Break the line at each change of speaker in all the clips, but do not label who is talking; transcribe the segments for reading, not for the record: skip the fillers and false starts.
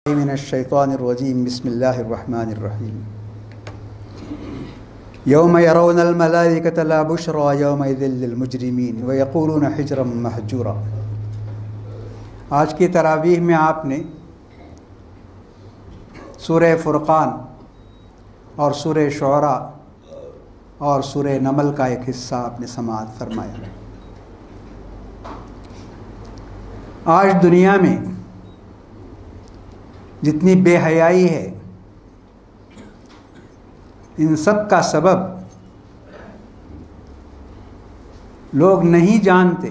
من الشیطان الرجیم بسم اللہ الرحمن الرحیم یوم یرون الملائکۃ لا بشری یومئذ للمجرمین ویقولون حجرا محجورا۔ آج کی تراویح میں آپ نے سورہ فرقان اور سورہ شعراء اور سورہ نمل کا ایک حصہ آپ نے سماعت فرمایا۔ آج دنیا میں جتنی بے حیائی ہے ان سب کا سبب لوگ نہیں جانتے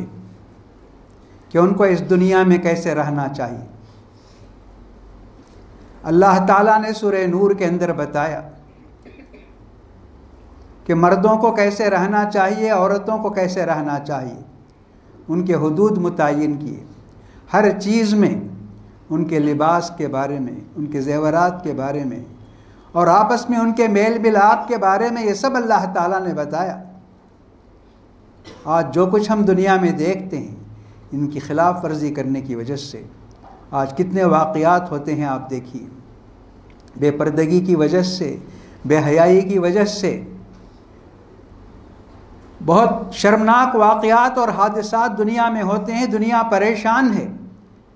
کہ ان کو اس دنیا میں کیسے رہنا چاہیے۔ اللہ تعالیٰ نے سورہ نور کے اندر بتایا کہ مردوں کو کیسے رہنا چاہیے، عورتوں کو کیسے رہنا چاہیے، ان کے حدود متعین کیے، ہر چیز میں ان کے لباس کے بارے میں، ان کے زیورات کے بارے میں اور آپس میں ان کے میل ملاپ کے بارے میں، یہ سب اللہ تعالیٰ نے بتایا۔ آج جو کچھ ہم دنیا میں دیکھتے ہیں ان کی خلاف ورزی کرنے کی وجہ سے آج کتنے واقعات ہوتے ہیں آپ دیکھیے، بے پردگی کی وجہ سے، بے حیائی کی وجہ سے بہت شرمناک واقعات اور حادثات دنیا میں ہوتے ہیں۔ دنیا پریشان ہے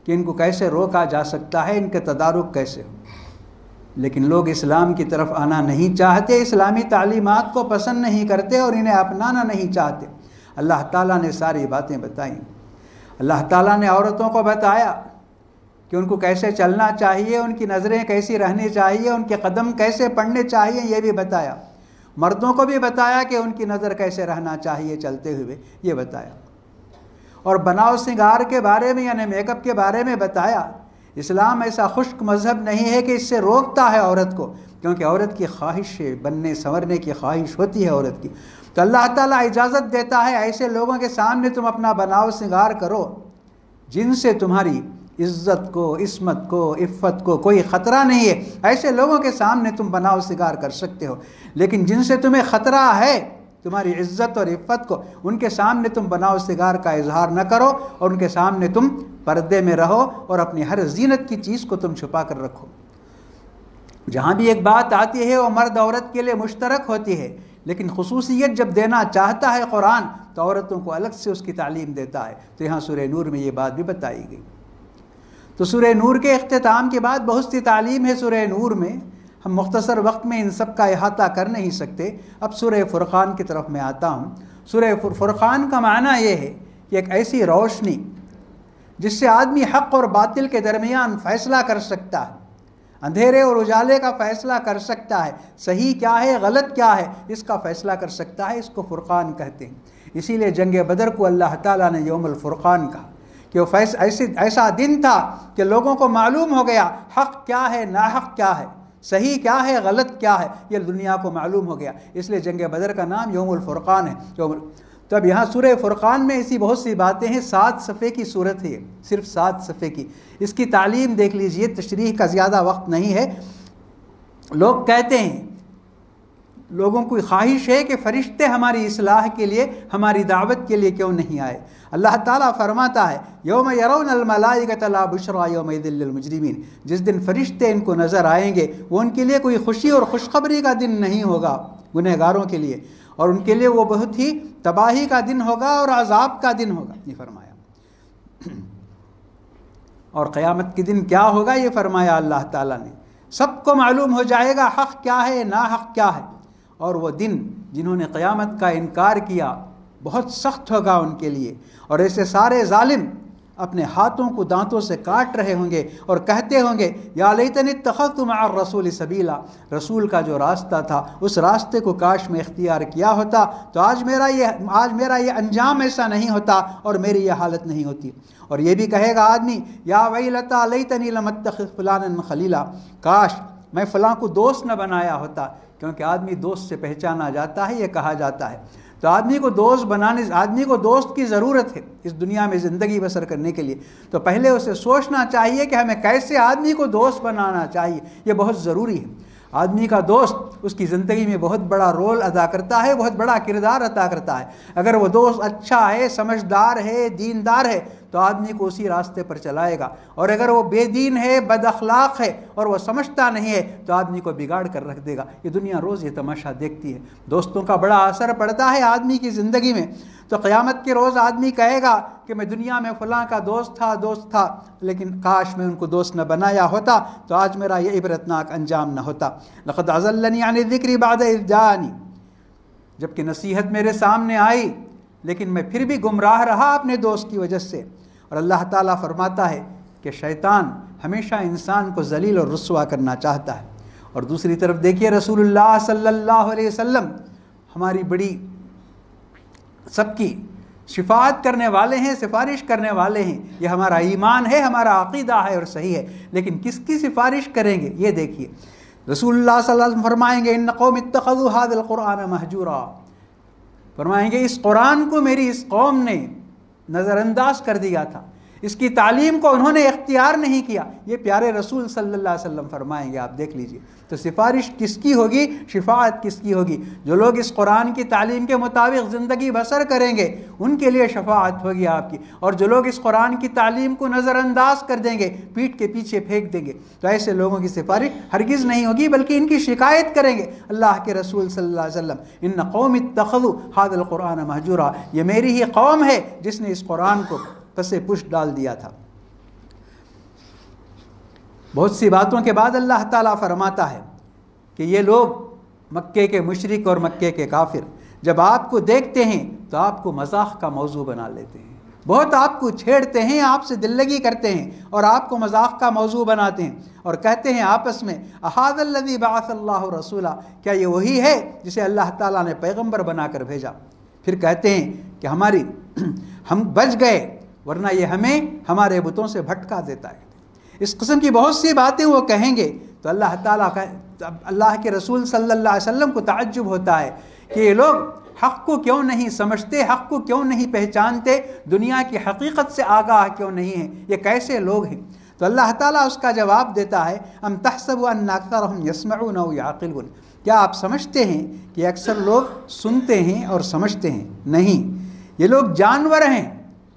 کہ ان کو کیسے روکا جا سکتا ہے، ان کے تدارک کیسے ہو، لیکن لوگ اسلام کی طرف آنا نہیں چاہتے، اسلامی تعلیمات کو پسند نہیں کرتے اور انہیں اپنانا نہیں چاہتے۔ اللہ تعالیٰ نے ساری باتیں بتائیں۔ اللہ تعالیٰ نے عورتوں کو بتایا کہ ان کو کیسے چلنا چاہیے، ان کی نظریں کیسی رہنی چاہیے، ان کے قدم کیسے پڑنے چاہیے، یہ بھی بتایا۔ مردوں کو بھی بتایا کہ ان کی نظر کیسے رہنا چاہیے چلتے ہوئے، یہ بتایا۔ اور بناؤ سنگار کے بارے میں یعنی میک اپ کے بارے میں بتایا۔ اسلام ایسا خشک مذہب نہیں ہے کہ اس سے روکتا ہے عورت کو، کیونکہ عورت کی خواہش ہے، بننے سنورنے کی خواہش ہوتی ہے عورت کی، تو اللہ تعالیٰ اجازت دیتا ہے ایسے لوگوں کے سامنے تم اپنا بناؤ سنگار کرو جن سے تمہاری عزت کو، عصمت کو، عفت کو کوئی خطرہ نہیں ہے، ایسے لوگوں کے سامنے تم بناؤ سنگار کر سکتے ہو۔ لیکن جن سے تمہیں خطرہ ہے تمہاری عزت اور عفت کو، ان کے سامنے تم بناؤ سنگار کا اظہار نہ کرو اور ان کے سامنے تم پردے میں رہو اور اپنی ہر زینت کی چیز کو تم چھپا کر رکھو۔ جہاں بھی ایک بات آتی ہے وہ مرد عورت کے لیے مشترک ہوتی ہے، لیکن خصوصیت جب دینا چاہتا ہے قرآن تو عورتوں کو الگ سے اس کی تعلیم دیتا ہے۔ تو یہاں سورہ نور میں یہ بات بھی بتائی گئی۔ تو سورہ نور کے اختتام کے بعد بہت سی تعلیم ہے سورہ نور میں، ہم مختصر وقت میں ان سب کا احاطہ کر نہیں سکتے۔ اب سورہ فرقان کی طرف میں آتا ہوں۔ سورہ فرقان کا معنی یہ ہے کہ ایک ایسی روشنی جس سے آدمی حق اور باطل کے درمیان فیصلہ کر سکتا ہے، اندھیرے اور اجالے کا فیصلہ کر سکتا ہے، صحیح کیا ہے غلط کیا ہے اس کا فیصلہ کر سکتا ہے، اس کو فرقان کہتے ہیں۔ اسی لیے جنگ بدر کو اللہ تعالیٰ نے یوم الفرقان کہا کہ وہ ایسا دن تھا کہ لوگوں کو معلوم ہو گیا حق کیا ہے، ناحق کیا ہے، صحیح کیا ہے، غلط کیا ہے، یہ دنیا کو معلوم ہو گیا، اس لیے جنگ بدر کا نام یوم الفرقان ہے۔ تو اب یہاں سورہ فرقان میں ایسی بہت سی باتیں ہیں، 7 صفحے کی صورت ہے، صرف 7 صفحے کی، اس کی تعلیم دیکھ لیجئے، تشریح کا زیادہ وقت نہیں ہے۔ لوگ کہتے ہیں، لوگوں کی خواہش ہے کہ فرشتے ہماری اصلاح کے لیے، ہماری دعوت کے لیے کیوں نہیں آئے؟ اللہ تعالیٰ فرماتا ہے یوم یرون الملائکۃ لا بشری یومئذ للمجرمین، جس دن فرشتے ان کو نظر آئیں گے وہ ان کے لیے کوئی خوشی اور خوشخبری کا دن نہیں ہوگا گنہگاروں کے لیے، اور ان کے لیے وہ بہت ہی تباہی کا دن ہوگا اور عذاب کا دن ہوگا، یہ فرمایا۔ اور قیامت کے دن کیا ہوگا یہ فرمایا اللہ تعالیٰ نے، سب کو معلوم ہو جائے گا حق کیا ہے، ناحق کیا ہے، اور وہ دن جنہوں نے قیامت کا انکار کیا بہت سخت ہوگا ان کے لیے، اور ایسے سارے ظالم اپنے ہاتھوں کو دانتوں سے کاٹ رہے ہوں گے اور کہتے ہوں گے یا لیتنی اتخذت مع الرسول سبیلا، رسول کا جو راستہ تھا اس راستے کو کاش میں اختیار کیا ہوتا تو آج میرا یہ انجام ایسا نہیں ہوتا اور میری یہ حالت نہیں ہوتی۔ اور یہ بھی کہے گا آدمی یا ویلتا لیتنی لم اتخذ فلانا خلیلا، کاش میں فلاں کو دوست نہ بنایا ہوتا، کیونکہ آدمی دوست سے پہچانا جاتا ہے، یہ کہا جاتا ہے۔ تو آدمی کو دوست کی ضرورت ہے اس دنیا میں زندگی بسر کرنے کے لیے، تو پہلے اسے سوچنا چاہیے کہ ہمیں کیسے آدمی کو دوست بنانا چاہیے، یہ بہت ضروری ہے۔ آدمی کا دوست اس کی زندگی میں بہت بڑا رول ادا کرتا ہے، بہت بڑا کردار ادا کرتا ہے۔ اگر وہ دوست اچھا ہے، سمجھدار ہے، دیندار ہے تو آدمی کو اسی راستے پر چلائے گا، اور اگر وہ بے دین ہے، بد اخلاق ہے اور وہ سمجھتا نہیں ہے تو آدمی کو بگاڑ کر رکھ دے گا۔ یہ دنیا روز یہ تماشا دیکھتی ہے۔ دوستوں کا بڑا اثر پڑتا ہے آدمی کی زندگی میں۔ تو قیامت کے روز آدمی کہے گا کہ میں دنیا میں فلاں کا دوست تھا لیکن کاش میں ان کو دوست نہ بنایا ہوتا تو آج میرا یہ عبرتناک انجام نہ ہوتا۔ لقد اضلنی عن الذکر بعد اذ جاءنی، جبکہ نصیحت میرے سامنے آئی لیکن میں پھر بھی گمراہ رہا اپنے دوست کی وجہ سے۔ اور اللہ تعالیٰ فرماتا ہے کہ شیطان ہمیشہ انسان کو ذلیل اور رسوا کرنا چاہتا ہے۔ اور دوسری طرف دیکھیے رسول اللہ صلی اللہ علیہ وسلم ہماری بڑی سب کی شفاعت کرنے والے ہیں، سفارش کرنے والے ہیں۔ یہ ہمارا ایمان ہے، ہمارا عقیدہ ہے اور صحیح ہے، لیکن کس کی سفارش کریں گے؟ یہ دیکھیے رسول اللہ صلی اللہ علیہ وسلم فرمائیں گے ان قوم اتخذوا هذا القرآن مہجورا، فرمائیں گے اس قرآن کو میری اس قوم نے نظر انداز کر دیا تھا، اس کی تعلیم کو انہوں نے اختیار نہیں کیا۔ یہ پیارے رسول صلی اللہ علیہ وسلم فرمائیں گے، آپ دیکھ لیجئے۔ تو سفارش کس کی ہوگی؟ شفاعت کس کی ہوگی؟ جو لوگ اس قرآن کی تعلیم کے مطابق زندگی بسر کریں گے ان کے لیے شفاعت ہوگی آپ کی، اور جو لوگ اس قرآن کی تعلیم کو نظر انداز کر دیں گے، پیٹھ کے پیچھے پھینک دیں گے، تو ایسے لوگوں کی سفارش ہرگز نہیں ہوگی بلکہ ان کی شکایت کریں گے اللہ کے رسول صلی اللہ علیہ وسلم۔ ان قوم اتخذوا هذا القرآن مہجورا، یہ میری ہی قوم ہے جس نے اس قرآن کو پس پش ڈال دیا تھا۔ بہت سی باتوں کے بعد اللہ تعالیٰ فرماتا ہے کہ یہ لوگ مکے کے مشرک اور مکے کے کافر جب آپ کو دیکھتے ہیں تو آپ کو مذاق کا موضوع بنا لیتے ہیں، بہت آپ کو چھیڑتے ہیں، آپ سے دل لگی کرتے ہیں اور آپ کو مذاق کا موضوع بناتے ہیں، اور کہتے ہیں آپس میں احاذ الذی بعث اللہ رسولا، کیا یہ وہی ہے جسے اللہ تعالیٰ نے پیغمبر بنا کر بھیجا؟ پھر کہتے ہیں کہ ہم بچ گئے ورنہ یہ ہمیں ہمارے بتوں سے بھٹکا دیتا ہے۔ اس قسم کی بہت سی باتیں وہ کہیں گے تو اللہ کے رسول صلی اللہ علیہ وسلم کو تعجب ہوتا ہے کہ یہ لوگ حق کو کیوں نہیں سمجھتے، حق کو کیوں نہیں پہچانتے، دنیا کی حقیقت سے آگاہ کیوں نہیں ہیں، یہ کیسے لوگ ہیں؟ تو اللہ تعالیٰ اس کا جواب دیتا ہے ام تحسب ان اکثرهم یسمعون او یعقلون، کیا آپ سمجھتے ہیں کہ اکثر لوگ سنتے ہیں اور سمجھتے ہیں؟ نہیں، یہ لوگ جانور ہیں۔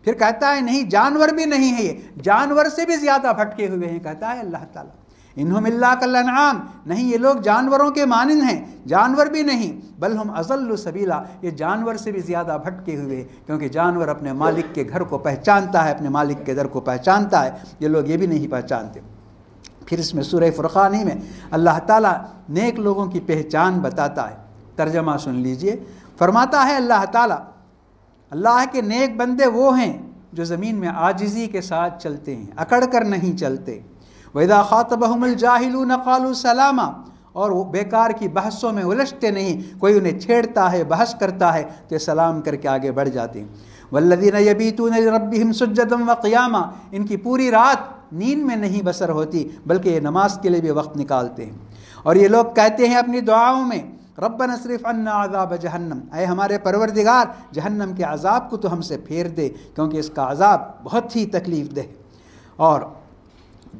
پھر کہتا ہے نہیں، جانور بھی نہیں ہے، یہ جانور سے بھی زیادہ بھٹکے ہوئے ہیں، کہتا ہے اللہ تعالیٰ انہم الا کالانعام، نہیں یہ لوگ جانوروں کے مانند ہیں، جانور بھی نہیں، بل ہم اضل سبیلا، یہ جانور سے بھی زیادہ بھٹکے ہوئے ہیں، کیونکہ جانور اپنے مالک کے گھر کو پہچانتا ہے، اپنے مالک کے در کو پہچانتا ہے، یہ لوگ یہ بھی نہیں پہچانتے۔ پھر اس میں سورہ فرقان ہی میں اللہ تعالیٰ نیک لوگوں کی پہچان بتاتا ہے، ترجمہ سن لیجئے، فرماتا ہے اللہ تعالیٰ اللہ کے نیک بندے وہ ہیں جو زمین میں عاجزی کے ساتھ چلتے ہیں، اکڑ کر نہیں چلتے۔ وَإِذَا خَاطَبَهُمُ الْجَاهِلُونَ قَالُوا سَلَامًا، اور وہ بیکار کی بحثوں میں الجھتے نہیں، کوئی انہیں چھیڑتا ہے، بحث کرتا ہے تو یہ سلام کر کے آگے بڑھ جاتے ہیں۔ وَالَّذِينَ يَبِيتُونَ لِرَبِّهِمْ سُجَّدًا وَقِيَامًا، ان کی پوری رات نیند میں نہیں بسر ہوتی بلکہ یہ نماز کے لیے بھی وقت نکالتے ہیں۔ اور یہ لوگ کہتے ہیں اپنی دعاؤں میں ربنا اصرف عنا عذاب جہنم، اے ہمارے پروردگار جہنم کے عذاب کو تو ہم سے پھیر دے، کیونکہ اس کا عذاب بہت ہی تکلیف دہ اور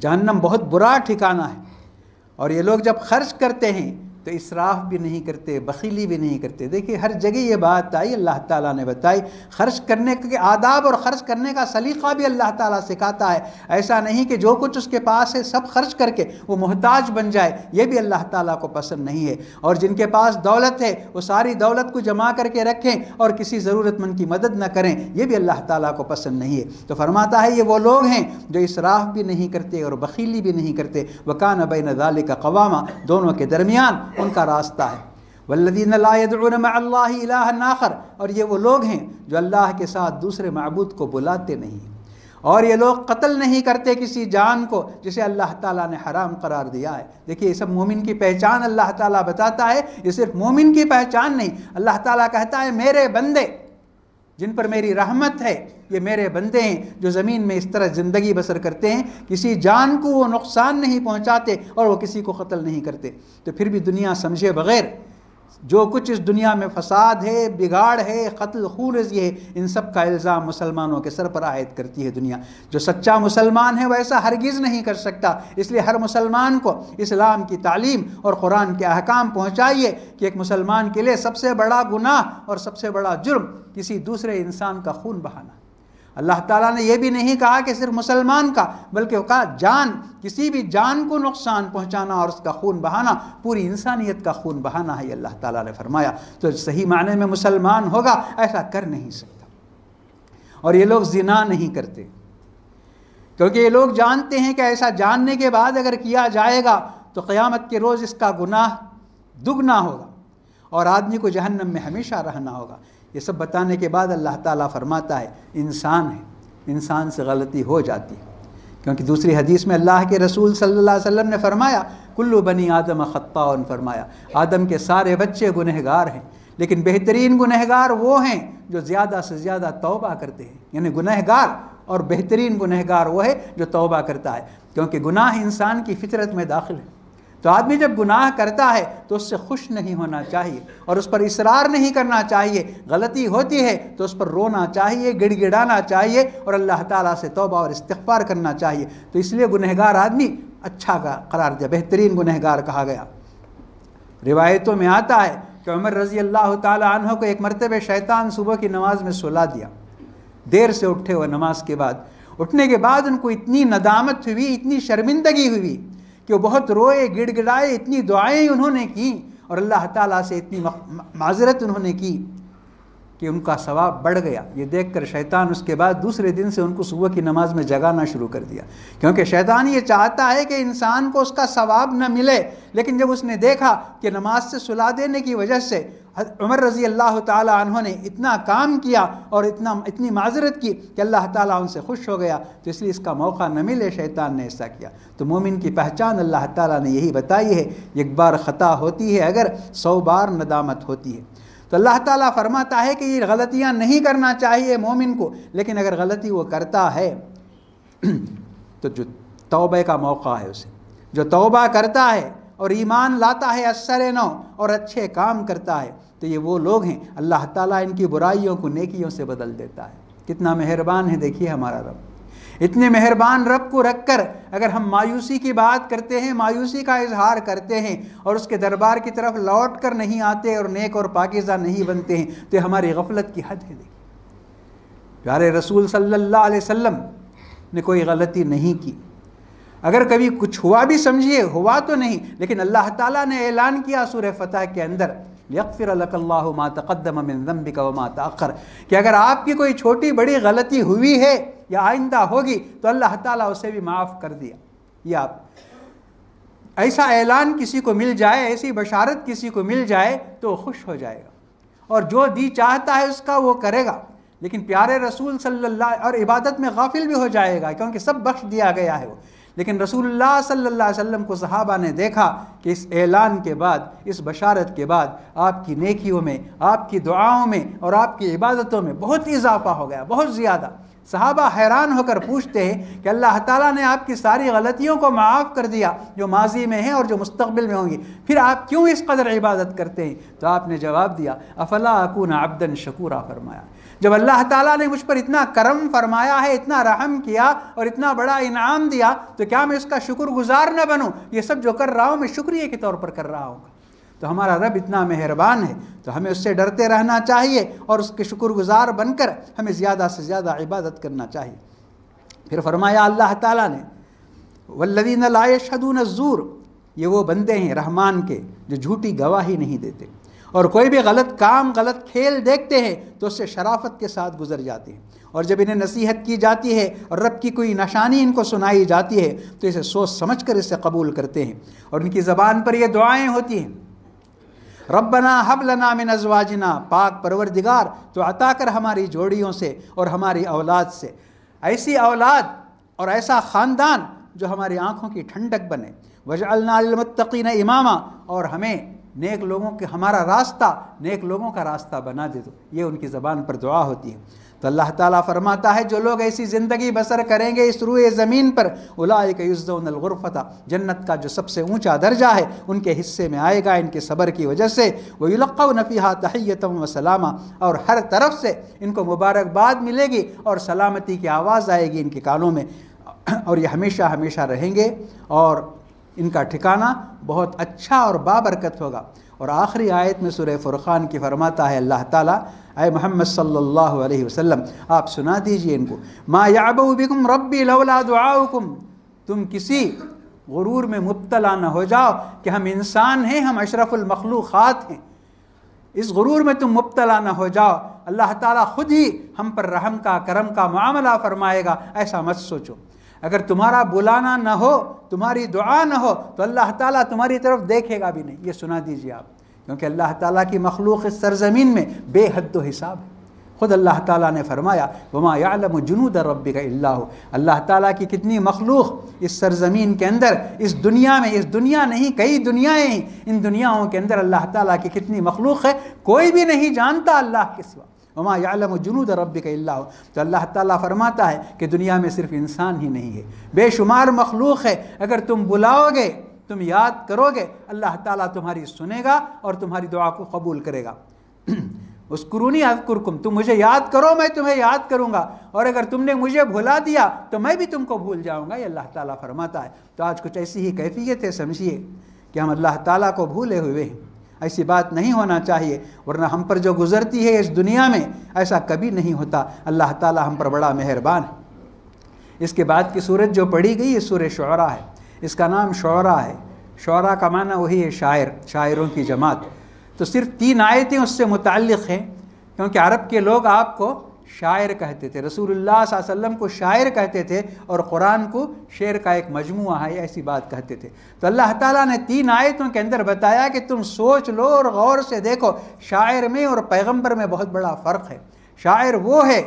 جہنم بہت برا ٹھکانہ ہے۔ اور یہ لوگ جب خرچ کرتے ہیں تو اسراف بھی نہیں کرتے، بخیلی بھی نہیں کرتے۔ دیکھیے ہر جگہ یہ بات آئی، اللہ تعالیٰ نے بتائی، خرچ کرنے کے آداب اور خرچ کرنے کا سلیقہ بھی اللہ تعالیٰ سکھاتا ہے۔ ایسا نہیں کہ جو کچھ اس کے پاس ہے سب خرچ کر کے وہ محتاج بن جائے، یہ بھی اللہ تعالیٰ کو پسند نہیں ہے۔ اور جن کے پاس دولت ہے وہ ساری دولت کو جمع کر کے رکھیں اور کسی ضرورت مند کی مدد نہ کریں، یہ بھی اللہ تعالیٰ کو پسند نہیں ہے۔ تو فرماتا ہے یہ وہ لوگ ہیں جو اسراف بھی نہیں کرتے اور بخیلی بھی نہیں کرتے، وَكَانَ بَيْنَ ذَلِكَ قَوَامًا، دونوں کے درمیان ان کا راستہ ہے۔ وَالَّذِينَ لَا يَدْعُونَ مَعَ اللَّهِ إِلَٰهًا آخَرَ، اور یہ وہ لوگ ہیں جو اللہ کے ساتھ دوسرے معبود کو بلاتے نہیں، اور یہ لوگ قتل نہیں کرتے کسی جان کو جسے اللہ تعالیٰ نے حرام قرار دیا ہے۔ دیکھیے یہ سب مومن کی پہچان اللہ تعالیٰ بتاتا ہے، یہ صرف مومن کی پہچان نہیں، اللہ تعالیٰ کہتا ہے میرے بندے جن پر میری رحمت ہے، یہ میرے بندے ہیں جو زمین میں اس طرح زندگی بسر کرتے ہیں، کسی جان کو وہ نقصان نہیں پہنچاتے اور وہ کسی کو قتل نہیں کرتے۔ تو پھر بھی دنیا سمجھے بغیر جو کچھ اس دنیا میں فساد ہے، بگاڑ ہے، قتل خونریزی ہے، ان سب کا الزام مسلمانوں کے سر پر عائد کرتی ہے دنیا۔ جو سچا مسلمان ہے وہ ایسا ہرگز نہیں کر سکتا، اس لیے ہر مسلمان کو اسلام کی تعلیم اور قرآن کے احکام پہنچائیے کہ ایک مسلمان کے لیے سب سے بڑا گناہ اور سب سے بڑا جرم کسی دوسرے انسان کا خون بہانا، اللہ تعالیٰ نے یہ بھی نہیں کہا کہ صرف مسلمان کا، بلکہ کہا جان، کسی بھی جان کو نقصان پہنچانا اور اس کا خون بہانا پوری انسانیت کا خون بہانا ہے، یہ اللہ تعالیٰ نے فرمایا۔ تو صحیح معنی میں مسلمان ہوگا ایسا کر نہیں سکتا۔ اور یہ لوگ زنا نہیں کرتے، کیونکہ یہ لوگ جانتے ہیں کہ ایسا جاننے کے بعد اگر کیا جائے گا تو قیامت کے روز اس کا گناہ دگنا ہوگا اور آدمی کو جہنم میں ہمیشہ رہنا ہوگا۔ یہ سب بتانے کے بعد اللہ تعالیٰ فرماتا ہے انسان ہے، انسان سے غلطی ہو جاتی ہے، کیونکہ دوسری حدیث میں اللہ کے رسول صلی اللہ علیہ وسلم نے فرمایا کلو بنی آدم خطاء، فرمایا آدم کے سارے بچے گنہگار ہیں، لیکن بہترین گنہگار وہ ہیں جو زیادہ سے زیادہ توبہ کرتے ہیں۔ یعنی گنہگار اور بہترین گنہگار وہ ہے جو توبہ کرتا ہے، کیونکہ گناہ انسان کی فطرت میں داخل ہے۔ تو آدمی جب گناہ کرتا ہے تو اس سے خوش نہیں ہونا چاہیے اور اس پر اصرار نہیں کرنا چاہیے، غلطی ہوتی ہے تو اس پر رونا چاہیے، گڑ گڑانا چاہیے اور اللہ تعالیٰ سے توبہ اور استغفار کرنا چاہیے۔ تو اس لیے گنہگار آدمی اچھا قرار دیا، بہترین گنہگار کہا گیا۔ روایتوں میں آتا ہے کہ عمر رضی اللہ تعالیٰ عنہ کو ایک مرتبہ شیطان صبح کی نماز میں سلا دیا، دیر سے اٹھے وہ نماز کے بعد، اٹھنے کے بعد ان کو اتنی ندامت ہوئی، اتنی شرمندگی ہوئی کہ وہ بہت روئے، گڑ گڑائے، اتنی دعائیں انہوں نے کی اور اللہ تعالیٰ سے اتنی معذرت انہوں نے کی کہ ان کا ثواب بڑھ گیا۔ یہ دیکھ کر شیطان اس کے بعد دوسرے دن سے ان کو صبح کی نماز میں جگانا شروع کر دیا، کیونکہ شیطان یہ چاہتا ہے کہ انسان کو اس کا ثواب نہ ملے، لیکن جب اس نے دیکھا کہ نماز سے سلا دینے کی وجہ سے عمر رضی اللہ تعالیٰ عنہ نے اتنا کام کیا اور اتنی معذرت کی کہ اللہ تعالیٰ ان سے خوش ہو گیا، تو اس لیے اس کا موقع نہ ملے شیطان نے ایسا کیا۔ تو مومن کی پہچان اللہ تعالیٰ نے یہی بتائی ہے، ایک بار خطا ہوتی ہے اگر 100 بار ندامت ہوتی ہے۔ تو اللہ تعالیٰ فرماتا ہے کہ یہ غلطیاں نہیں کرنا چاہیے مومن کو، لیکن اگر غلطی وہ کرتا ہے تو جو توبہ کا موقع ہے اسے، جو توبہ کرتا ہے اور ایمان لاتا ہے اثر نو اور اچھے کام کرتا ہے، تو یہ وہ لوگ ہیں اللہ تعالیٰ ان کی برائیوں کو نیکیوں سے بدل دیتا ہے۔ کتنا مہربان ہے دیکھیے ہمارا رب۔ اتنے مہربان رب کو رکھ کر اگر ہم مایوسی کی بات کرتے ہیں، مایوسی کا اظہار کرتے ہیں اور اس کے دربار کی طرف لوٹ کر نہیں آتے اور نیک اور پاکیزہ نہیں بنتے ہیں، تو یہ ہماری غفلت کی حد ہے۔ دیکھیے پیارے رسول صلی اللہ علیہ وسلم نے کوئی غلطی نہیں کی، اگر کبھی کچھ ہوا بھی سمجھیے ہوا تو نہیں، لیکن اللہ تعالیٰ نے اعلان کیا سورہ فتح کے اندر یغفر لک اللہ ما تقدم من ذنبک وما تأخر، کہ اگر آپ کی کوئی چھوٹی بڑی غلطی ہوئی ہے یا آئندہ ہوگی تو اللہ تعالیٰ اسے بھی معاف کر دیا۔ یہ آپ ایسا اعلان کسی کو مل جائے، ایسی بشارت کسی کو مل جائے تو وہ خوش ہو جائے گا اور جو دی چاہتا ہے اس کا وہ کرے گا، لیکن پیارے رسول صلی اللہ اور عبادت میں غافل بھی ہو جائے گا کیونکہ سب بخش دیا گیا ہے وہ۔ لیکن رسول اللہ صلی اللہ علیہ وسلم کو صحابہ نے دیکھا کہ اس اعلان کے بعد، اس بشارت کے بعد آپ کی نیکیوں میں، آپ کی دعاؤں میں اور آپ کی عبادتوں میں بہت اضافہ ہو گیا، بہت زیادہ۔ صحابہ حیران ہو کر پوچھتے ہیں کہ اللہ تعالیٰ نے آپ کی ساری غلطیوں کو معاف کر دیا جو ماضی میں ہیں اور جو مستقبل میں ہوں گی، پھر آپ کیوں اس قدر عبادت کرتے ہیں؟ تو آپ نے جواب دیا افلا اکون عبدا شکورا، فرمایا جب اللہ تعالیٰ نے مجھ پر اتنا کرم فرمایا ہے، اتنا رحم کیا اور اتنا بڑا انعام دیا، تو کیا میں اس کا شکر گزار نہ بنوں؟ یہ سب جو کر رہا ہوں میں شکریہ کے طور پر کر رہا ہوں۔ تو ہمارا رب اتنا مہربان ہے تو ہمیں اس سے ڈرتے رہنا چاہیے اور اس کے شکر گزار بن کر ہمیں زیادہ سے زیادہ عبادت کرنا چاہیے۔ پھر فرمایا اللہ تعالیٰ نے والذین لا یشہدون الزور، یہ وہ بندے ہیں رحمان کے جو جھوٹی گواہی نہیں دیتے اور کوئی بھی غلط کام، غلط کھیل دیکھتے ہیں تو اس سے شرافت کے ساتھ گزر جاتے ہیں، اور جب انہیں نصیحت کی جاتی ہے اور رب کی کوئی نشانی ان کو سنائی جاتی ہے تو اسے سوچ سمجھ کر اسے قبول کرتے ہیں، اور ان کی زبان پر یہ دعائیں ہوتی ہیں ربنا حب لنا من ازواجنا، پاک پروردگار تو عطا کر ہماری جوڑیوں سے اور ہماری اولاد سے ایسی اولاد اور ایسا خاندان جو ہماری آنکھوں کی ٹھنڈک بنے، وجعلنا للمتقین اماما، اور ہمیں نیک لوگوں کے ہمارا راستہ، نیک لوگوں کا راستہ بنا دے دو۔ یہ ان کی زبان پر دعا ہوتی ہے۔ تو اللہ تعالیٰ فرماتا ہے جو لوگ ایسی زندگی بسر کریں گے اس روئے زمین پر، اولئک یجزون الغرفۃ، جنت کا جو سب سے اونچا درجہ ہے ان کے حصے میں آئے گا ان کے صبر کی وجہ سے، ویلقون فیہا تحیۃ وسلاما، اور ہر طرف سے ان کو مبارکباد ملے گی اور سلامتی کی آواز آئے گی ان کے کانوں میں، اور یہ ہمیشہ ہمیشہ رہیں گے اور ان کا ٹھکانہ بہت اچھا اور بابرکت ہوگا۔ اور آخری آیت میں سورہ فرقان کی فرماتا ہے اللہ تعالیٰ اے محمد صلی اللہ علیہ وسلم آپ سنا دیجئے ان کو، ما یعبؤ بکم ربی لولا دعاؤکم، تم کسی غرور میں مبتلا نہ ہو جاؤ کہ ہم انسان ہیں، ہم اشرف المخلوقات ہیں، اس غرور میں تم مبتلا نہ ہو جاؤ، اللہ تعالیٰ خود ہی ہم پر رحم کا کرم کا معاملہ فرمائے گا، ایسا مت سوچو۔ اگر تمہارا بلانا نہ ہو، تمہاری دعا نہ ہو، تو اللہ تعالیٰ تمہاری طرف دیکھے گا بھی نہیں، یہ سنا دیجیے آپ، کیونکہ اللہ تعالیٰ کی مخلوق اس سرزمین میں بے حد و حساب ہے۔ خود اللہ تعالیٰ نے فرمایا وما یعلم جنود ربک الا ھو، اللہ تعالیٰ کی کتنی مخلوق اس سرزمین کے اندر، اس دنیا میں، اس دنیا نہیں کئی دنیایں ہیں، ان دنیاؤں کے اندر اللہ تعالیٰ کی کتنی مخلوق ہے، کوئی بھی نہیں جانتا اللہ کے سوا، وما یعلم جنود ربک الا ھو۔ تو اللہ تعالیٰ فرماتا ہے کہ دنیا میں صرف انسان ہی نہیں ہے، بے شمار مخلوق ہے، اگر تم بلاؤ گے، تم یاد کرو گے، اللہ تعالیٰ تمہاری سنے گا اور تمہاری دعا کو قبول کرے گا۔ اذکرونی اذکرکم، تم مجھے یاد کرو میں تمہیں یاد کروں گا، اور اگر تم نے مجھے بھلا دیا تو میں بھی تم کو بھول جاؤں گا، یہ اللہ تعالیٰ فرماتا ہے۔ تو آج کچھ ایسی ہی کیفیت ہے، سمجھیے کہ ہم اللہ تعالیٰ کو بھولے ہوئے ہیں، ایسی بات نہیں ہونا چاہیے، ورنہ ہم پر جو گزرتی ہے اس دنیا میں ایسا کبھی نہیں ہوتا، اللہ تعالیٰ ہم پر بڑا مہربان ہے۔ اس کے بعد کی سورت جو پڑھی گئی یہ سورہ شعراء ہے، اس کا نام شعراء ہے، شعراء کا معنی وہی ہے شاعر، شاعروں کی جماعت۔ تو صرف 3 آیتیں اس سے متعلق ہیں، کیونکہ عرب کے لوگ آپ کو شاعر کہتے تھے، رسول اللہ صلی اللہ علیہ وسلم کو شاعر کہتے تھے، اور قرآن کو شعر کا ایک مجموعہ ہے، ایسی بات کہتے تھے۔ تو اللہ تعالیٰ نے 3 آیتوں کے اندر بتایا کہ تم سوچ لو اور غور سے دیکھو، شاعر میں اور پیغمبر میں بہت بڑا فرق ہے۔ شاعر وہ ہے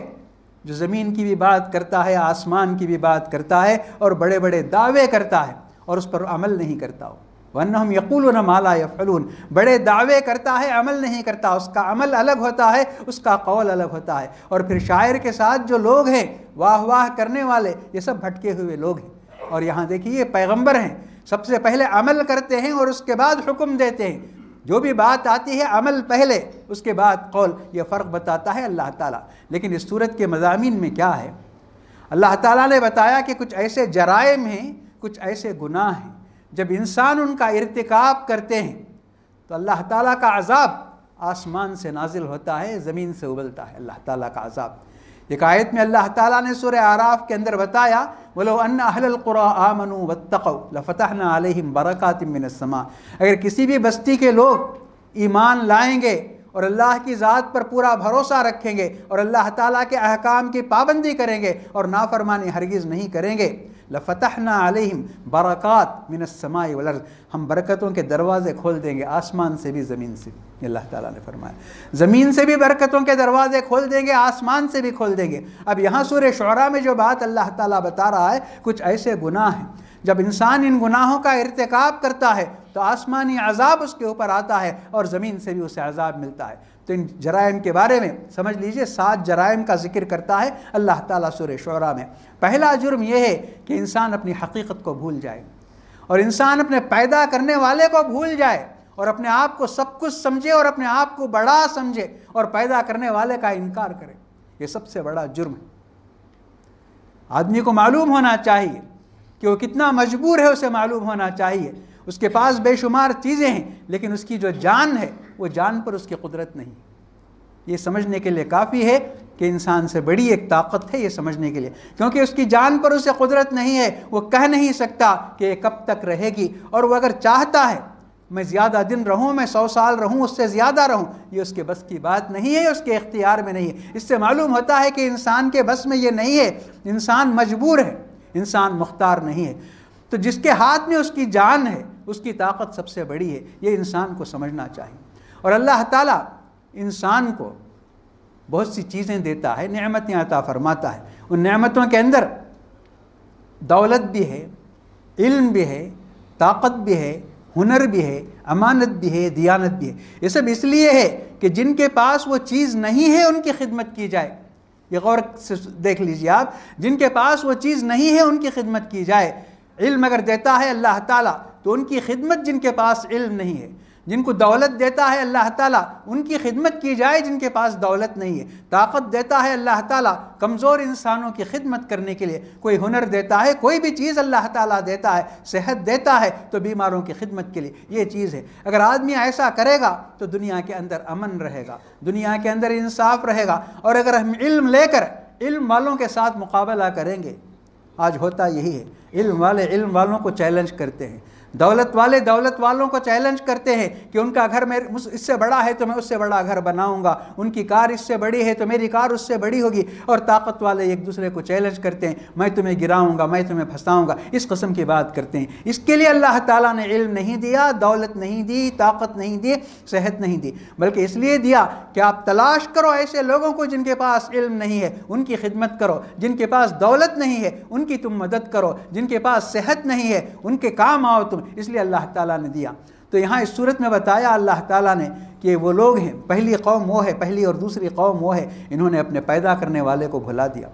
جو زمین کی بھی بات کرتا ہے، آسمان کی بھی بات کرتا ہے، اور بڑے بڑے دعوے کرتا ہے اور اس پر عمل نہیں کرتا ہو، وَأَنَّهُمْ يَقُولُونَ مَا لَا يَفْعَلُونَ، بڑے دعوے کرتا ہے، عمل نہیں کرتا، اس کا عمل الگ ہوتا ہے، اس کا قول الگ ہوتا ہے۔ اور پھر شاعر کے ساتھ جو لوگ ہیں واہ واہ کرنے والے، یہ سب بھٹکے ہوئے لوگ ہیں۔ اور یہاں دیکھیے یہ پیغمبر ہیں، سب سے پہلے عمل کرتے ہیں اور اس کے بعد حکم دیتے ہیں، جو بھی بات آتی ہے عمل پہلے اس کے بعد قول، یہ فرق بتاتا ہے اللہ تعالیٰ۔ لیکن اس صورت کے مضامین میں کیا ہے؟ اللہ تعالیٰ نے بتایا کہ کچھ ایسے جرائم ہیں، کچھ ایسے گناہ ہیں، جب انسان ان کا ارتکاب کرتے ہیں تو اللہ تعالیٰ کا عذاب آسمان سے نازل ہوتا ہے، زمین سے ابلتا ہے اللہ تعالیٰ کا عذاب۔ ایک آیت میں اللہ تعالیٰ نے سورہ اعراف کے اندر بتایا وَلَوْ أَنَّ أَهْلَ الْقُرَىٰ آمَنُوا وَاتَّقَوْا لَفَتَحْنَا عَلَيْهِمْ بَرَكَاتٍ مِّنَ السَّمَاءِ، اگر کسی بھی بستی کے لوگ ایمان لائیں گے اور اللہ کی ذات پر پورا بھروسہ رکھیں گے اور اللہ تعالیٰ کے احکام کی پابندی کریں گے اور نافرمانی ہرگز نہیں کریں گے، لفتحنا علیہم برکات من السماء والارض، ہم برکتوں کے دروازے کھول دیں گے آسمان سے بھی زمین سے بھی۔ اللہ تعالیٰ نے فرمایا زمین سے بھی برکتوں کے دروازے کھول دیں گے، آسمان سے بھی کھول دیں گے۔ اب یہاں سورہ شعراء میں جو بات اللہ تعالیٰ بتا رہا ہے، کچھ ایسے گناہ ہیں جب انسان ان گناہوں کا ارتکاب کرتا ہے تو آسمانی عذاب اس کے اوپر آتا ہے اور زمین سے بھی اسے عذاب ملتا ہے۔ تو ان جرائم کے بارے میں سمجھ لیجئے 7 جرائم کا ذکر کرتا ہے اللہ تعالیٰ سورہ شعراء میں۔ پہلا جرم یہ ہے کہ انسان اپنی حقیقت کو بھول جائے اور انسان اپنے پیدا کرنے والے کو بھول جائے اور اپنے آپ کو سب کچھ سمجھے اور اپنے آپ کو بڑا سمجھے اور پیدا کرنے والے کا انکار کرے، یہ سب سے بڑا جرم ہے۔ آدمی کو معلوم ہونا چاہیے کہ وہ کتنا مجبور ہے، اسے معلوم ہونا چاہیے اس کے پاس بے شمار چیزیں ہیں، لیکن اس کی جو جان ہے وہ جان پر اس کی قدرت نہیں۔ یہ سمجھنے کے لیے کافی ہے کہ انسان سے بڑی ایک طاقت ہے، یہ سمجھنے کے لیے، کیونکہ اس کی جان پر اسے قدرت نہیں ہے، وہ کہہ نہیں سکتا کہ یہ کب تک رہے گی، اور وہ اگر چاہتا ہے میں زیادہ دن رہوں، میں 100 سال رہوں، اس سے زیادہ رہوں، یہ اس کے بس کی بات نہیں ہے، اس کے اختیار میں نہیں ہے۔ اس سے معلوم ہوتا ہے کہ انسان کے بس میں یہ نہیں ہے، انسان مجبور ہے، انسان مختار نہیں ہے۔ تو جس کے ہاتھ میں اس کی جان ہے اس کی طاقت سب سے بڑی ہے، یہ انسان کو سمجھنا چاہیے۔ اور اللہ تعالیٰ انسان کو بہت سی چیزیں دیتا ہے، نعمتیں عطا فرماتا ہے، ان نعمتوں کے اندر دولت بھی ہے، علم بھی ہے، طاقت بھی ہے، ہنر بھی ہے، امانت بھی ہے، دیانت بھی ہے۔ یہ سب اس لیے ہے کہ جن کے پاس وہ چیز نہیں ہے ان کی خدمت کی جائے۔ یہ غور سے دیکھ لیجیے آپ، جن کے پاس وہ چیز نہیں ہے ان کی خدمت کی جائے۔ علم اگر دیتا ہے اللہ تعالیٰ تو ان کی خدمت جن کے پاس علم نہیں ہے، جن کو دولت دیتا ہے اللہ تعالیٰ ان کی خدمت کی جائے جن کے پاس دولت نہیں ہے، طاقت دیتا ہے اللہ تعالیٰ کمزور انسانوں کی خدمت کرنے کے لیے، کوئی ہنر دیتا ہے، کوئی بھی چیز اللہ تعالیٰ دیتا ہے، صحت دیتا ہے تو بیماروں کی خدمت کے لیے، یہ چیز ہے۔ اگر آدمی ایسا کرے گا تو دنیا کے اندر امن رہے گا، دنیا کے اندر انصاف رہے گا۔ اور اگر ہم علم لے کر علم والوں کے ساتھ مقابلہ کریں گے، آج ہوتا یہی ہے، علم والے علم والوں کو چیلنج کرتے ہیں، دولت والے دولت والوں کو چیلنج کرتے ہیں کہ ان کا گھر اس سے بڑا ہے تو میں اس سے بڑا گھر بناؤں گا، ان کی کار اس سے بڑی ہے تو میری کار اس سے بڑی ہوگی، اور طاقت والے ایک دوسرے کو چیلنج کرتے ہیں، میں تمہیں گراؤں گا، میں تمہیں پھنساؤں گا، اس قسم کی بات کرتے ہیں۔ اس کے لیے اللہ تعالیٰ نے علم نہیں دیا، دولت نہیں دی، طاقت نہیں دی، صحت نہیں دی، بلکہ اس لیے دیا کہ آپ تلاش کرو ایسے لوگوں کو جن کے پاس علم نہیں ہے، ان کی خدمت کرو، جن کے پاس دولت نہیں ہے ان کی تم مدد کرو، جن کے پاس صحت نہیں ہے ان کے کام آؤ تم، اس لیے اللہ تعالیٰ نے دیا۔ تو یہاں اس صورت میں بتایا اللہ تعالیٰ نے کہ وہ لوگ ہیں، پہلی قوم وہ ہے، پہلی اور دوسری قوم وہ ہے، انہوں نے اپنے پیدا کرنے والے کو بھلا دیا۔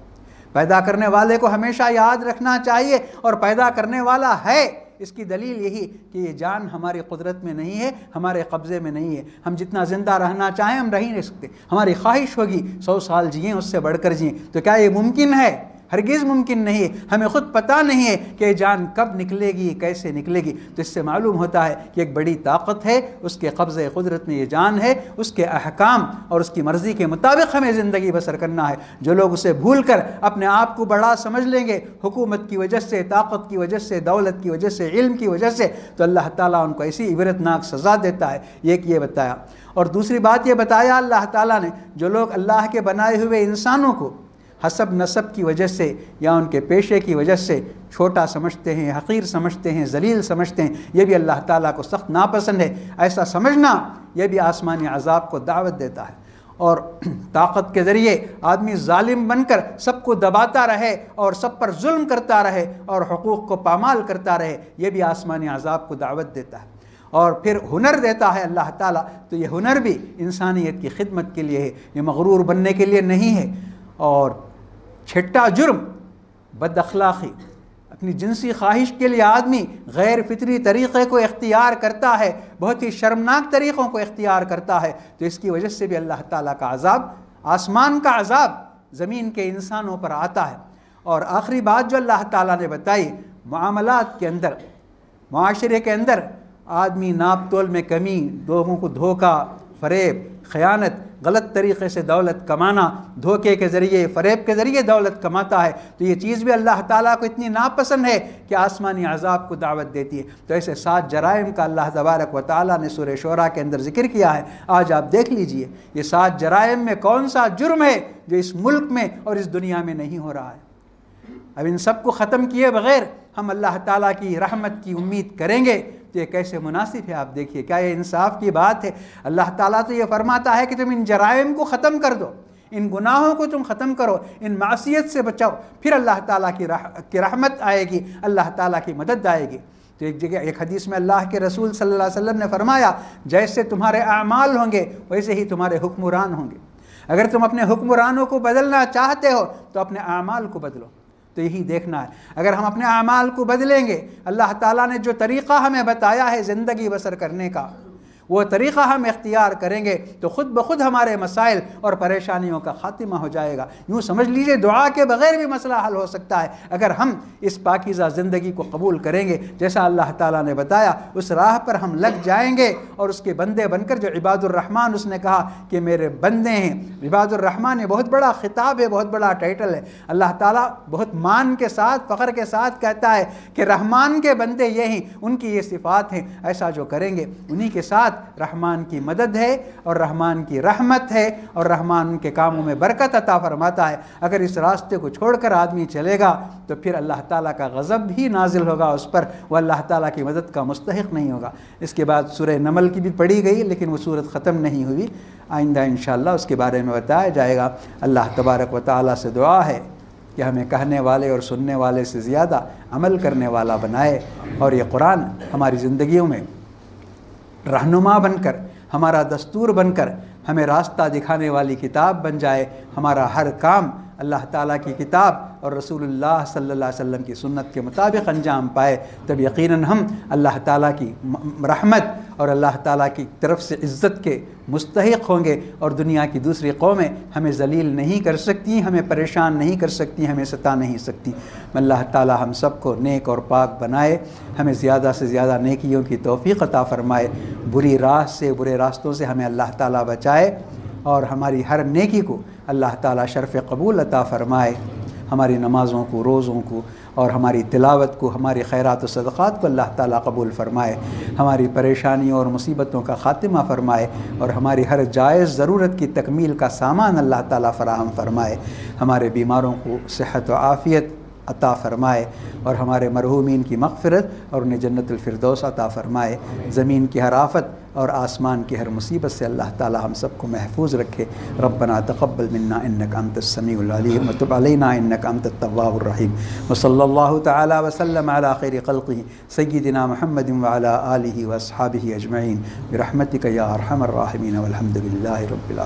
پیدا کرنے والے کو ہمیشہ یاد رکھنا چاہیے، اور پیدا کرنے والا ہے، اس کی دلیل یہی کہ یہ جان ہماری قدرت میں نہیں ہے، ہمارے قبضے میں نہیں ہے، ہم جتنا زندہ رہنا چاہیں ہم رہ ہی نہیں سکتے، ہماری خواہش ہوگی 100 سال جئیں، اس سے بڑھ کر جئیں، تو کیا یہ ممکن ہے؟ ہرگز ممکن نہیں ہے۔ ہمیں خود پتہ نہیں ہے کہ جان کب نکلے گی، کیسے نکلے گی، تو اس سے معلوم ہوتا ہے کہ ایک بڑی طاقت ہے، اس کے قبضے قدرت میں یہ جان ہے، اس کے احکام اور اس کی مرضی کے مطابق ہمیں زندگی بسر کرنا ہے۔ جو لوگ اسے بھول کر اپنے آپ کو بڑا سمجھ لیں گے حکومت کی وجہ سے، طاقت کی وجہ سے، دولت کی وجہ سے، علم کی وجہ سے، تو اللہ تعالیٰ ان کو ایسی عبرتناک سزا دیتا ہے۔ ایک یہ بتایا، اور دوسری بات یہ بتایا اللہ تعالیٰ نے، جو لوگ اللہ کے بنائے ہوئے انسانوں کو حسب نسب کی وجہ سے یا ان کے پیشے کی وجہ سے چھوٹا سمجھتے ہیں، حقیر سمجھتے ہیں، ذلیل سمجھتے ہیں، یہ بھی اللہ تعالیٰ کو سخت ناپسند ہے۔ ایسا سمجھنا یہ بھی آسمانی عذاب کو دعوت دیتا ہے، اور طاقت کے ذریعے آدمی ظالم بن کر سب کو دباتا رہے اور سب پر ظلم کرتا رہے اور حقوق کو پامال کرتا رہے، یہ بھی آسمانی عذاب کو دعوت دیتا ہے۔ اور پھر ہنر دیتا ہے اللہ تعالیٰ، تو یہ ہنر بھی انسانیت کی خدمت کے لیے ہے، یہ مغرور بننے کے لیے نہیں ہے۔ اور چھٹا جرم بد اخلاقی، اپنی جنسی خواہش کے لیے آدمی غیر فطری طریقے کو اختیار کرتا ہے، بہت ہی شرمناک طریقوں کو اختیار کرتا ہے، تو اس کی وجہ سے بھی اللہ تعالیٰ کا عذاب، آسمان کا عذاب زمین کے انسانوں پر آتا ہے۔ اور آخری بات جو اللہ تعالیٰ نے بتائی، معاملات کے اندر، معاشرے کے اندر آدمی ناپ تول میں کمی، لوگوں کو دھوکہ، فریب، خیانت، غلط طریقے سے دولت کمانا، دھوکے کے ذریعے، فریب کے ذریعے دولت کماتا ہے، تو یہ چیز بھی اللہ تعالیٰ کو اتنی ناپسند ہے کہ آسمانی عذاب کو دعوت دیتی ہے۔ تو ایسے 7 جرائم کا اللہ تبارک و تعالیٰ نے سورہ شعراء کے اندر ذکر کیا ہے۔ آج آپ دیکھ لیجئے یہ 7 جرائم میں کون سا جرم ہے جو اس ملک میں اور اس دنیا میں نہیں ہو رہا ہے۔ اب ان سب کو ختم کیے بغیر ہم اللہ تعالیٰ کی رحمت کی امید کریں گے تو یہ کیسے مناسب ہے؟ آپ دیکھیے، کیا یہ انصاف کی بات ہے؟ اللہ تعالیٰ تو یہ فرماتا ہے کہ تم ان جرائم کو ختم کر دو، ان گناہوں کو تم ختم کرو، ان معصیت سے بچاؤ، پھر اللہ تعالیٰ کی رحمت آئے گی، اللہ تعالیٰ کی مدد آئے گی۔ تو ایک جگہ ایک حدیث میں اللہ کے رسول صلی اللہ علیہ وسلم نے فرمایا، جیسے تمہارے اعمال ہوں گے ویسے ہی تمہارے حکمران ہوں گے۔ اگر تم اپنے حکمرانوں کو بدلنا چاہتے ہو تو اپنے اعمال کو بدلو۔ تو یہی دیکھنا ہے، اگر ہم اپنے اعمال کو بدلیں گے، اللہ تعالیٰ نے جو طریقہ ہمیں بتایا ہے زندگی بسر کرنے کا، وہ طریقہ ہم اختیار کریں گے تو خود بخود ہمارے مسائل اور پریشانیوں کا خاتمہ ہو جائے گا۔ یوں سمجھ لیجئے دعا کے بغیر بھی مسئلہ حل ہو سکتا ہے اگر ہم اس پاکیزہ زندگی کو قبول کریں گے، جیسا اللہ تعالیٰ نے بتایا اس راہ پر ہم لگ جائیں گے، اور اس کے بندے بن کر جو عباد الرحمن اس نے کہا کہ میرے بندے ہیں۔ عباد الرحمن یہ بہت بڑا خطاب ہے، بہت بڑا ٹائٹل ہے۔ اللہ تعالیٰ بہت مان کے ساتھ، فخر کے ساتھ کہتا ہے کہ رحمان کے بندے یہ ہیں، ان کی یہ صفات ہیں، ایسا جو کریں گے انہی کے ساتھ رحمان کی مدد ہے اور رحمان کی رحمت ہے، اور رحمان ان کے کاموں میں برکت عطا فرماتا ہے۔ اگر اس راستے کو چھوڑ کر آدمی چلے گا تو پھر اللہ تعالیٰ کا غضب بھی نازل ہوگا اس پر، وہ اللہ تعالیٰ کی مدد کا مستحق نہیں ہوگا۔ اس کے بعد سورہ نمل کی بھی پڑھی گئی لیکن وہ سورت ختم نہیں ہوئی، آئندہ انشاءاللہ اس کے بارے میں بتایا جائے گا۔ اللہ تبارک و تعالیٰ سے دعا ہے کہ ہمیں کہنے والے اور سننے والے سے زیادہ عمل کرنے والا بنائے، اور یہ قرآن ہماری زندگیوں میں رہنما بن کر، ہمارا دستور بن کر، ہمیں راستہ دکھانے والی کتاب بن جائے۔ ہمارا ہر کام اللہ تعالیٰ کی کتاب اور رسول اللہ صلی اللہ علیہ وسلم کی سنت کے مطابق انجام پائے، تب یقیناً ہم اللہ تعالیٰ کی رحمت اور اللہ تعالیٰ کی طرف سے عزت کے مستحق ہوں گے، اور دنیا کی دوسری قومیں ہمیں ذلیل نہیں کر سکتی، ہمیں پریشان نہیں کر سکتی، ہمیں ستا نہیں سکتی۔ اللہ تعالیٰ ہم سب کو نیک اور پاک بنائے، ہمیں زیادہ سے زیادہ نیکیوں کی توفیق عطا فرمائے، بری راہ سے، برے راستوں سے ہمیں اللہ تعالیٰ بچائے، اور ہماری ہر نیکی کو اللہ تعالیٰ شرف قبول عطا فرمائے، ہماری نمازوں کو، روزوں کو، اور ہماری تلاوت کو، ہماری خیرات و صدقات کو اللہ تعالیٰ قبول فرمائے، ہماری پریشانیوں اور مصیبتوں کا خاتمہ فرمائے، اور ہماری ہر جائز ضرورت کی تکمیل کا سامان اللہ تعالیٰ فراہم فرمائے، ہمارے بیماروں کو صحت و عافیت عطا فرمائے، اور ہمارے مرحومین کی مغفرت اور انہیں جنت الفردوس عطا فرمائے، زمین کی ہر آفت اور آسمان کی ہر مصیبت سے اللہ تعالی ہم سب کو محفوظ رکھے۔ ربنا تقبل منا انک انت السمیع العلیم وتب علینا انک انت التواب الرحیم، وصلی اللہ تعالی وسلم علی خیر خلقہ سیدنا محمد وعلی آلہ واصحابہ اجمعین برحمتک یا ارحم الراحمین والحمد للہ رب العالمین۔